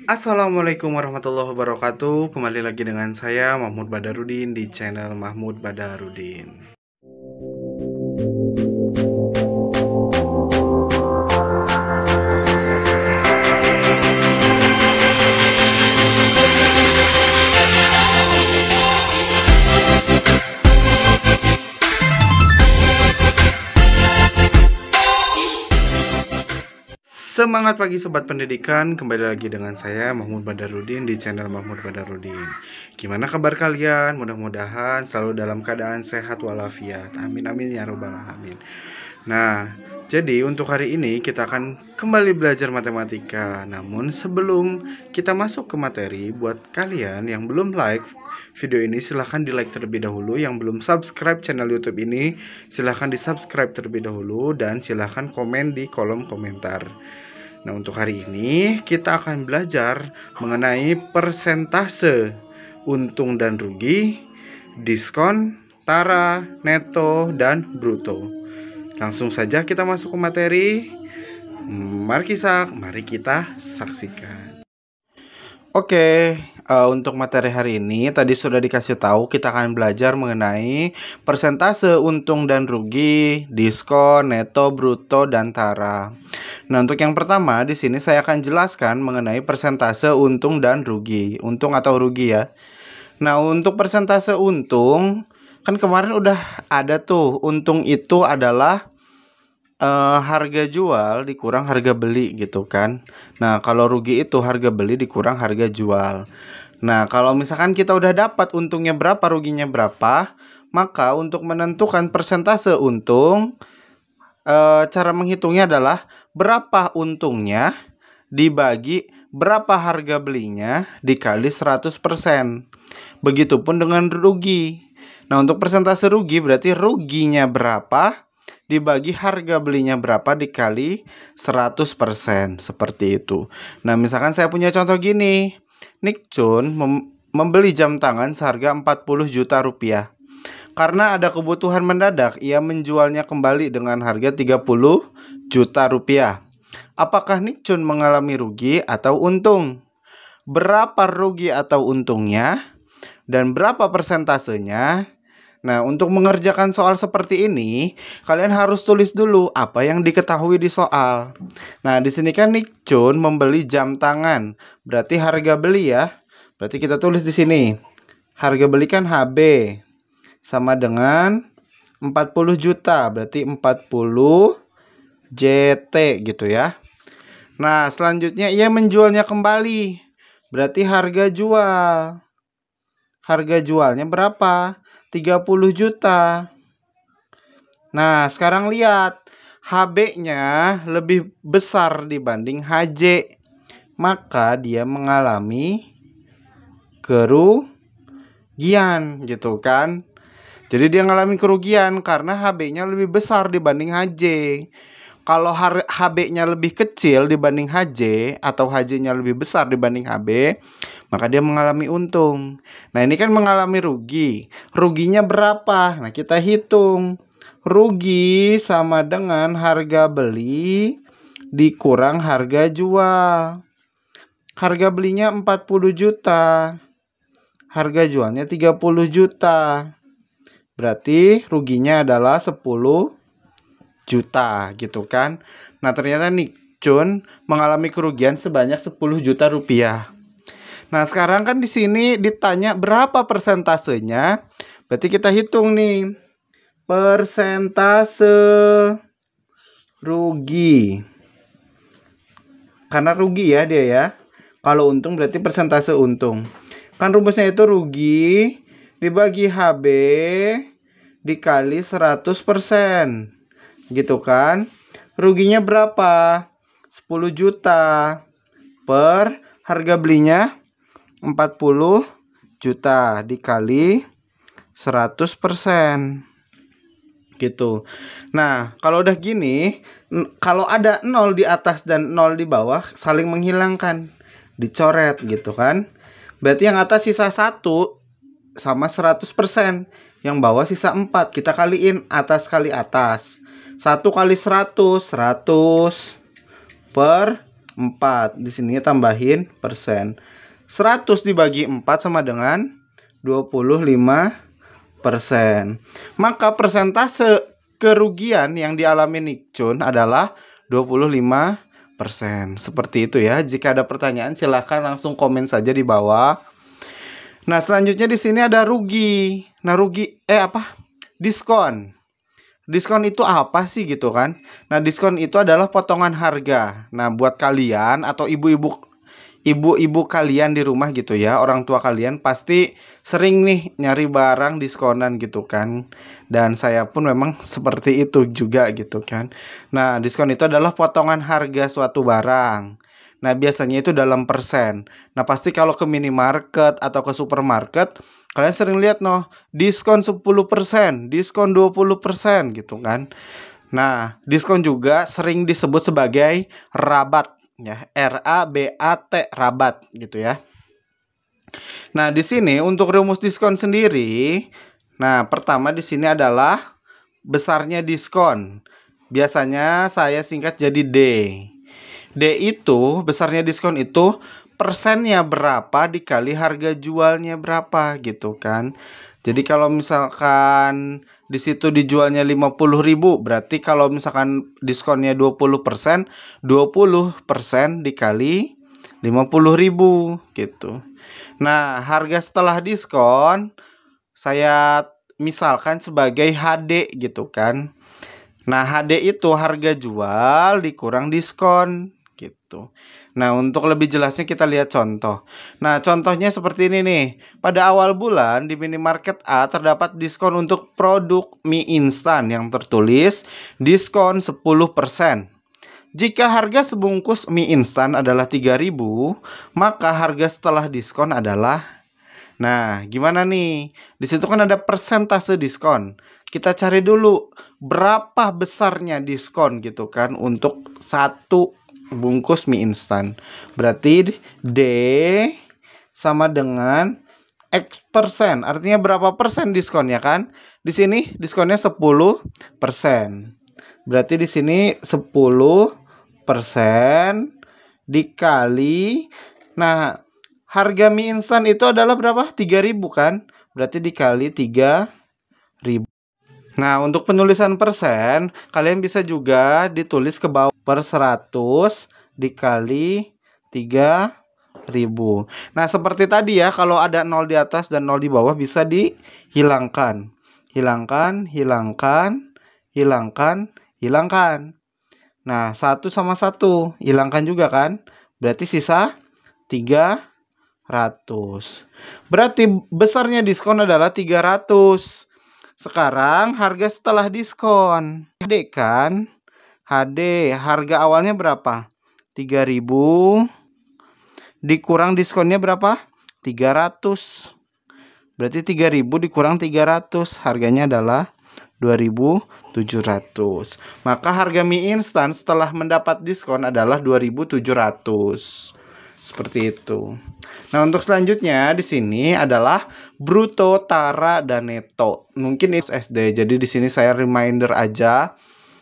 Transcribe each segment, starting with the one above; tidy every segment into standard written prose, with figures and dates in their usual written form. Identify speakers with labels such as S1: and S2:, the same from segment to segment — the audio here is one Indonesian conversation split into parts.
S1: Assalamualaikum warahmatullahi wabarakatuh. Kembali lagi dengan saya Mahmud Badarudin di channel Mahmud Badarudin. Semangat pagi Sobat Pendidikan, kembali lagi dengan saya Mahmud Badarudin di channel Mahmud Badarudin. Gimana kabar kalian? Mudah-mudahan selalu dalam keadaan sehat walafiat. Amin amin ya robbal alamin. Nah, jadi untuk hari ini kita akan kembali belajar matematika. Namun sebelum kita masuk ke materi, buat kalian yang belum like video ini, silahkan di like terlebih dahulu. Yang belum subscribe channel YouTube ini, silahkan di subscribe terlebih dahulu. Dan silahkan komen di kolom komentar. Nah, untuk hari ini kita akan belajar mengenai persentase untung dan rugi, diskon, tara, neto, dan bruto. Langsung saja kita masuk ke materi. Mari kita saksikan. Oke, untuk materi hari ini tadi sudah dikasih tahu kita akan belajar mengenai persentase untung dan rugi, diskon, neto, bruto, dan tara. Nah, untuk yang pertama di sini saya akan jelaskan mengenai persentase untung dan rugi, untung atau rugi ya. Nah, untuk persentase untung kan kemarin udah ada tuh, untung itu adalah harga jual dikurang harga beli gitu kan. Nah, kalau rugi itu harga beli dikurang harga jual. Nah, kalau misalkan kita udah dapat untungnya berapa, ruginya berapa, maka untuk menentukan persentase untung, cara menghitungnya adalah berapa untungnya dibagi berapa harga belinya dikali 100%. Begitupun dengan rugi. Nah, untuk persentase rugi berarti ruginya berapa dibagi harga belinya berapa dikali 100%, seperti itu. Nah, misalkan saya punya contoh gini. Nick Chun membeli jam tangan seharga 40 juta rupiah. Karena ada kebutuhan mendadak, ia menjualnya kembali dengan harga 30 juta rupiah. Apakah Nick Chun mengalami rugi atau untung? Berapa rugi atau untungnya? Dan berapa persentasenya? Nah, untuk mengerjakan soal seperti ini, kalian harus tulis dulu apa yang diketahui di soal. Nah, di sini kan Nick Chun membeli jam tangan. Berarti harga beli ya. Berarti kita tulis di sini. Harga beli kan HB sama dengan 40 juta. Berarti 40 JT gitu ya. Nah, selanjutnya ia menjualnya kembali. Berarti harga jual. Harga jualnya berapa? 30 juta. Nah, sekarang lihat. HB-nya lebih besar dibanding HJ. Maka dia mengalami kerugian gitu kan. Jadi dia mengalami kerugian karena HB-nya lebih besar dibanding HJ. Kalau HB-nya lebih kecil dibanding HJ atau HJ-nya lebih besar dibanding HB, maka dia mengalami untung. Nah, ini kan mengalami rugi. Ruginya berapa? Nah, kita hitung. Rugi sama dengan harga beli dikurang harga jual. Harga belinya 40 juta. Harga jualnya 30 juta. Berarti ruginya adalah 10 juta gitu kan. Nah, ternyata Nick Chun mengalami kerugian sebanyak 10 juta rupiah. Nah, sekarang kan di sini ditanya berapa persentasenya. Berarti kita hitung nih. Persentase rugi. Karena rugi ya dia ya. Kalau untung berarti persentase untung. Kan rumusnya itu rugi dibagi HB dikali 100%. Gitu kan. Ruginya berapa? 10 juta per harga belinya 40 juta dikali 100%. Gitu. Nah, kalau udah gini, kalau ada 0 di atas dan 0 di bawah, saling menghilangkan. Dicoret gitu kan. Berarti yang atas sisa 1 sama 100%. Yang bawah sisa 4. Kita kaliin atas kali atas. 1 kali 100, 100 per 4. Di sini tambahin persen. 100 dibagi 4 sama dengan 25%. Maka persentase kerugian yang dialami Nickchun adalah 25%. Seperti itu ya. Jika ada pertanyaan silahkan langsung komen saja di bawah. Nah, selanjutnya di sini ada rugi. Nah, diskon. Diskon itu apa sih gitu kan? Nah, diskon itu adalah potongan harga. Nah, buat kalian atau ibu-ibu kalian di rumah gitu ya, orang tua kalian pasti sering nih nyari barang diskonan gitu kan. Dan saya pun memang seperti itu juga gitu kan. Nah, diskon itu adalah potongan harga suatu barang. Nah, biasanya itu dalam persen. Nah, pasti kalau ke minimarket atau ke supermarket, kalian sering lihat diskon 10%, diskon 20% gitu kan. Nah, diskon juga sering disebut sebagai rabat ya, RABAT, rabat gitu ya. Nah, di sini untuk rumus diskon sendiri, nah pertama di sini adalah besarnya diskon. Biasanya saya singkat jadi D. D itu besarnya diskon itu persennya berapa dikali harga jualnya berapa gitu kan. Jadi kalau misalkan di situ dijualnya 50.000, berarti kalau misalkan diskonnya 20%, 20% dikali 50.000 gitu. Nah, harga setelah diskon saya misalkan sebagai HD gitu kan. Nah, HD itu harga jual dikurang diskon gitu. Nah, untuk lebih jelasnya kita lihat contoh. Nah, contohnya seperti ini nih. Pada awal bulan di minimarket A terdapat diskon untuk produk mie instan yang tertulis diskon 10%. Jika harga sebungkus mie instan adalah 3.000, maka harga setelah diskon adalah. Nah, gimana nih? Di situ kan ada persentase diskon. Kita cari dulu berapa besarnya diskon gitu kan untuk satu bungkus mie instan. Berarti D sama dengan X persen. Artinya berapa persen diskonnya kan? Di sini diskonnya 10%. Berarti di sini 10% dikali. Nah, harga mie instan itu adalah berapa? 3.000 kan? Berarti dikali 3.000. Nah, untuk penulisan persen, kalian bisa juga ditulis ke bawah per 100 dikali 3.000. Nah, seperti tadi ya, kalau ada 0 di atas dan 0 di bawah bisa dihilangkan. Hilangkan, hilangkan, hilangkan, hilangkan. Nah, 1 sama 1 hilangkan juga kan? Berarti sisa 300. Berarti besarnya diskon adalah 300. Sekarang harga setelah diskon. HD kan? HD harga awalnya berapa? 3.000 dikurang diskonnya berapa? 300. Berarti 3.000 dikurang 300, harganya adalah 2.700. Maka harga mie instan setelah mendapat diskon adalah 2.700. Seperti itu. Nah, untuk selanjutnya di sini adalah bruto, tara, dan neto. Mungkin ini SD. Jadi di sini saya reminder aja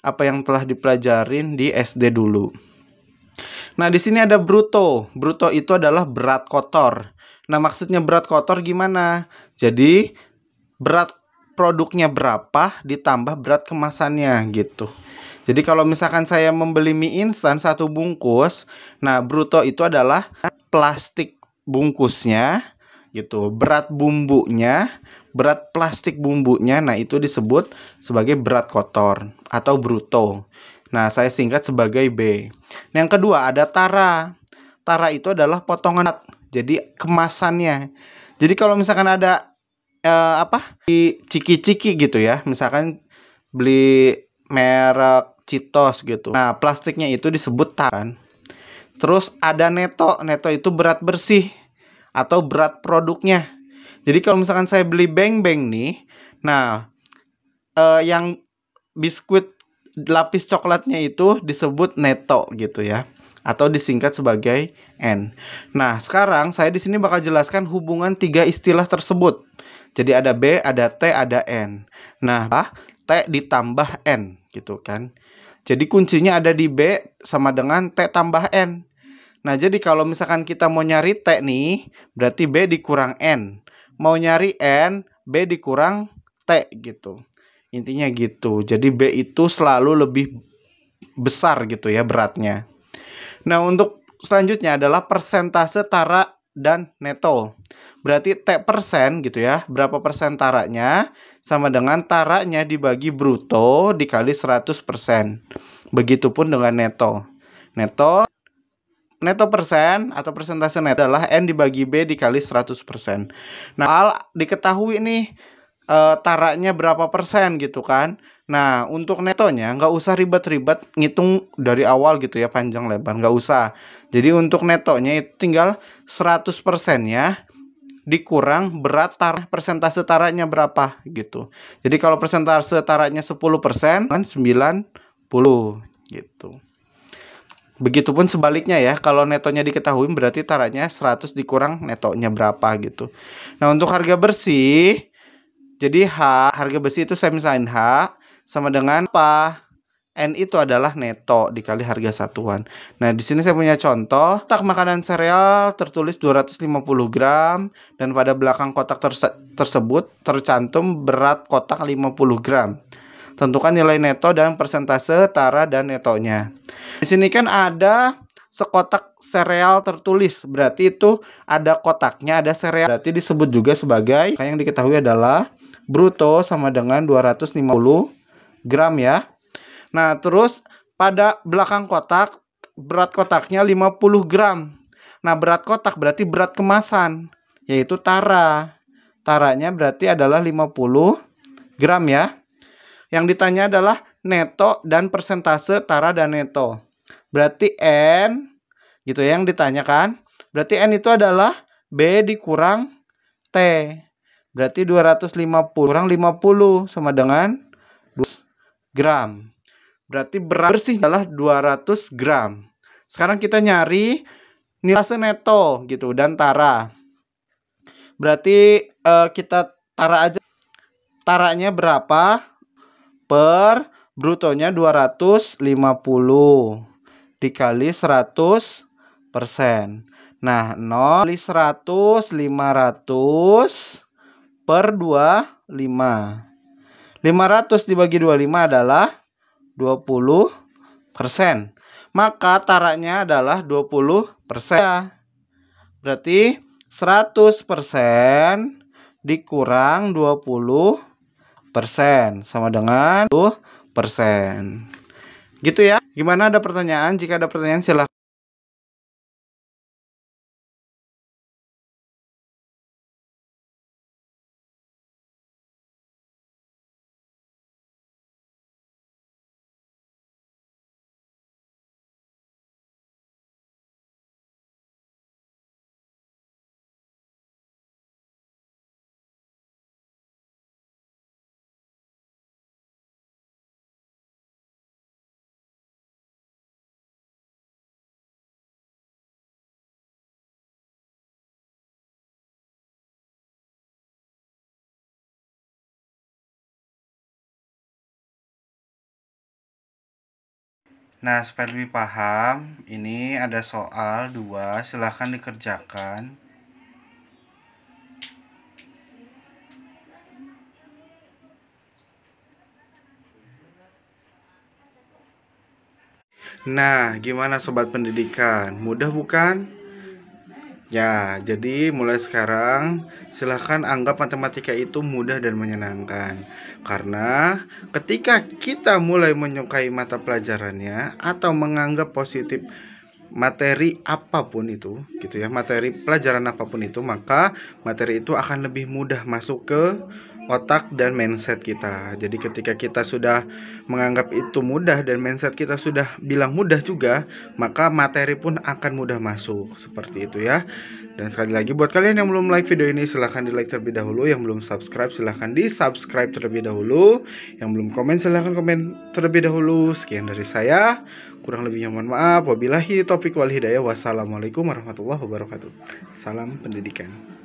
S1: apa yang telah dipelajarin di SD dulu. Nah, di sini ada bruto. Bruto itu adalah berat kotor. Nah, maksudnya berat kotor gimana? Jadi berat produknya berapa ditambah berat kemasannya gitu. Jadi kalau misalkan saya membeli mie instan 1 bungkus, nah bruto itu adalah plastik bungkusnya gitu, berat bumbunya, berat plastik bumbunya, nah itu disebut sebagai berat kotor atau bruto. Nah, saya singkat sebagai B. Yang kedua ada tara. Tara itu adalah potongan, jadi kemasannya. Jadi kalau misalkan ada di ciki-ciki gitu ya, misalkan beli merek Citos gitu. Nah, plastiknya itu disebut taran. Terus ada neto. Neto itu berat bersih atau berat produknya. Jadi kalau misalkan saya beli beng-beng nih, nah yang biskuit lapis coklatnya itu disebut neto gitu ya, atau disingkat sebagai N. Nah, sekarang saya di sini bakal jelaskan hubungan 3 istilah tersebut. Jadi ada B, ada T, ada N. Nah, T ditambah N gitu kan. Jadi kuncinya ada di B sama dengan T tambah N. Nah, jadi kalau misalkan kita mau nyari T nih, berarti B dikurang N. Mau nyari N, B dikurang T gitu. Intinya gitu. Jadi B itu selalu lebih besar gitu ya beratnya. Nah, untuk selanjutnya adalah persentase tara dan neto. Berarti T persen gitu ya. Berapa persen taranya sama dengan taranya dibagi bruto dikali 100%. Begitupun dengan neto. Neto persen atau persentase neto adalah N dibagi B dikali 100%. Nah, diketahui nih taranya berapa persen gitu kan. Nah, untuk netonya nggak usah ribet-ribet ngitung dari awal gitu ya, panjang lebar, nggak usah. Jadi untuk netonya itu tinggal 100%-nya dikurang berat persentase taranya berapa gitu. Jadi kalau persentase taranya 10% kan 90 gitu. Begitupun sebaliknya ya, kalau netonya diketahui berarti taranya 100 dikurang netonya berapa gitu. Nah, untuk harga bersih, jadi harga besi itu saya misalin H sama dengan apa? N itu adalah neto dikali harga satuan. Nah, di sini saya punya contoh, kotak makanan sereal tertulis 250 gram dan pada belakang kotak tersebut tercantum berat kotak 50 gram. Tentukan nilai neto dan persentase tara dan netonya. Di sini kan ada sekotak sereal tertulis, berarti itu ada kotaknya, ada sereal. Berarti disebut juga sebagai yang diketahui adalah bruto sama dengan 250 gram ya. Nah, terus pada belakang kotak berat kotaknya 50 gram. Nah, berat kotak berarti berat kemasan, yaitu tara. Taranya berarti adalah 50 gram ya. Yang ditanya adalah neto dan persentase tara dan neto. Berarti N gitu ya yang ditanyakan. Berarti N itu adalah B dikurang T. Berarti 250 kurang 50 sama dengan 2 gram. Berarti berat bersih adalah 200 gram. Sekarang kita nyari nilai neto gitu dan tara. Berarti kita tara aja. Taranya berapa? Per brutonya 250 dikali 100%. Nah, 0 kali 100, 500 per 25. 500 dibagi 25 adalah 20%. Maka taranya adalah 20%. Berarti 100% dikurang 20% sama dengan 20%. Gitu ya. Gimana, ada pertanyaan? Jika ada pertanyaan silahkan. Nah, supaya lebih paham, ini ada soal 2, silahkan dikerjakan. Nah, gimana sobat pendidikan? Mudah bukan? Ya, jadi mulai sekarang silahkan anggap matematika itu mudah dan menyenangkan. Karena ketika kita mulai menyukai mata pelajarannya atau menganggap positif materi apapun itu, gitu ya, materi pelajaran apapun itu, maka materi itu akan lebih mudah masuk ke otak dan mindset kita. Jadi ketika kita sudah menganggap itu mudah dan mindset kita sudah bilang mudah juga, maka materi pun akan mudah masuk. Seperti itu ya. Dan sekali lagi buat kalian yang belum like video ini, silahkan di like terlebih dahulu. Yang belum subscribe silahkan di subscribe terlebih dahulu. Yang belum komen silahkan komen terlebih dahulu. Sekian dari saya, kurang lebihnya mohon maaf. Wabillahi taufiq wal hidayah. Wassalamualaikum warahmatullahi wabarakatuh. Salam pendidikan.